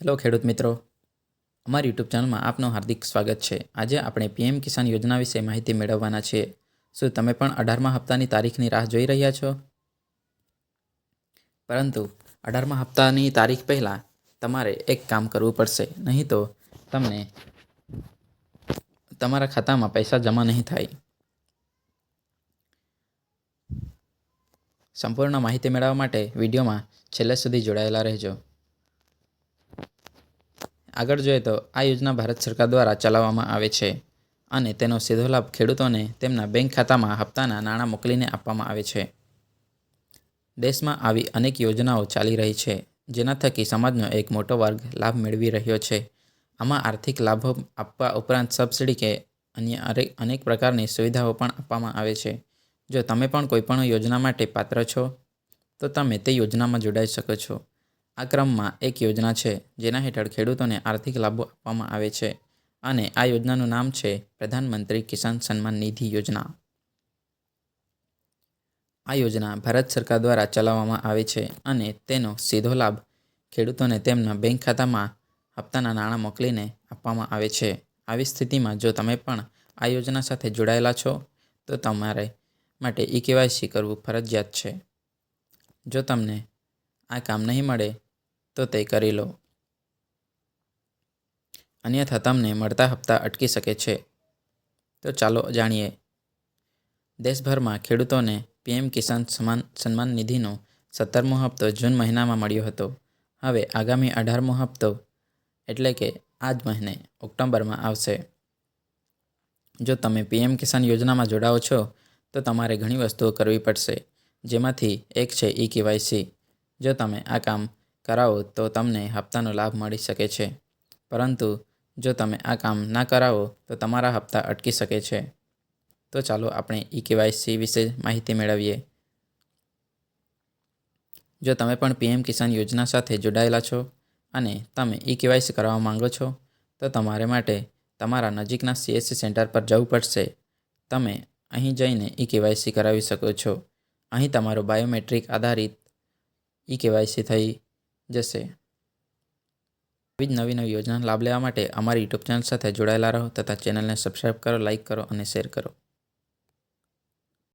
Hello ખેડૂત મિત્રો, અમારી યુટ્યુબ ચેનલમાં આપનું હાર્દિક સ્વાગત છે. આજે આપણે પીએમ કિસાન યોજના વિશે માહિતી મેળવવાના છીએ. શું તમે પણ 18મા હપ્તાની તારીખની રાહ જોઈ રહ્યા છો? પરંતુ 18મા હપ્તાની તારીખ પહેલાં તમારે એક કામ કરવું પડશે, નહીં તો તમને તમારા ખાતામાં પૈસા જમા નહીં થાય. સંપૂર્ણ માહિતી મેળવવા માટે વિડીયોમાં છેલ્લે સુધી જોડાયેલા રહેજો. આગળ જોઈએ તો આ યોજના ભારત સરકાર દ્વારા ચલાવવામાં આવે છે અને તેનો સીધો લાભ ખેડૂતોને તેમના બેંક ખાતામાં હપ્તાના નાણાં મોકલીને આપવામાં આવે છે. દેશમાં આવી અનેક યોજનાઓ ચાલી રહી છે, જેના થકી સમાજનો એક મોટો વર્ગ લાભ મેળવી રહ્યો છે. આમાં આર્થિક લાભો આપવા ઉપરાંત સબસિડી કે અન્ય અનેક પ્રકારની સુવિધાઓ પણ આપવામાં આવે છે. જો તમે પણ કોઈપણ યોજના માટે પાત્ર છો, તો તમે તે યોજનામાં જોડાઈ શકો છો. આ ક્રમમાં એક યોજના છે જેના હેઠળ ખેડૂતોને આર્થિક લાભો આપવામાં આવે છે અને આ યોજનાનું નામ છે પ્રધાનમંત્રી કિસાન સન્માન નિધિ યોજના. આ યોજના ભારત સરકાર દ્વારા ચલાવવામાં આવે છે અને તેનો સીધો લાભ ખેડૂતોને તેમના બેંક ખાતામાં હપ્તાના નાણાં મોકલીને આપવામાં આવે છે. આવી સ્થિતિમાં જો તમે પણ આ યોજના સાથે જોડાયેલા છો, તો તમારે માટે ઈ-કેવાયસી કરવું ફરજિયાત છે. જો તમને આ કામ નહીં મળે તો તે કરી લો, અન્યથા તમને મળતા હપ્તા અટકી શકે છે. તો ચાલો જાણીએ. દેશભરમાં ખેડૂતોને પીએમ કિસાન સન્માન નિધિનો 17મો હપ્તો જૂન મહિનામાં મળ્યો હતો. હવે આગામી 18મો હપ્તો એટલે કે આ જ મહિને ઓક્ટોબરમાં આવશે. જો તમે પીએમ કિસાન યોજનામાં જોડાઓ છો, તો તમારે ઘણી વસ્તુઓ કરવી પડશે, જેમાંથી એક છે ઈ-કેવાયસી. જો તમે આ કામ કરાવો તો તમને હપ્તાનો લાભ મળી શકે છે, પરંતુ જો તમે આ કામ ના કરાવો તો તમારા હપ્તા અટકી શકે છે. તો ચાલો આપણે ઈ-કેવાયસી વિશે માહિતી મેળવીએ. જો તમે પણ પીએમ કિસાન યોજના સાથે જોડાયેલા છો અને તમે ઈ-કેવાયસી કરાવવા માંગો છો, તો તમારે માટે તમારા નજીકના CSC સેન્ટર પર જવું પડશે. તમે અહીં જઈને ઈ-કેવાયસી કરાવી શકો છો. અહીં તમારું બાયોમેટ્રિક આધારિત ઈ-કેવાયસી થઈ જશે. આવી જ નવી નવી યોજનાનો લાભ લેવા માટે અમારી યુટ્યુબ ચેનલ સાથે જોડાયેલા રહો તથા ચેનલને સબસ્ક્રાઈબ કરો, લાઇક કરો અને શેર કરો.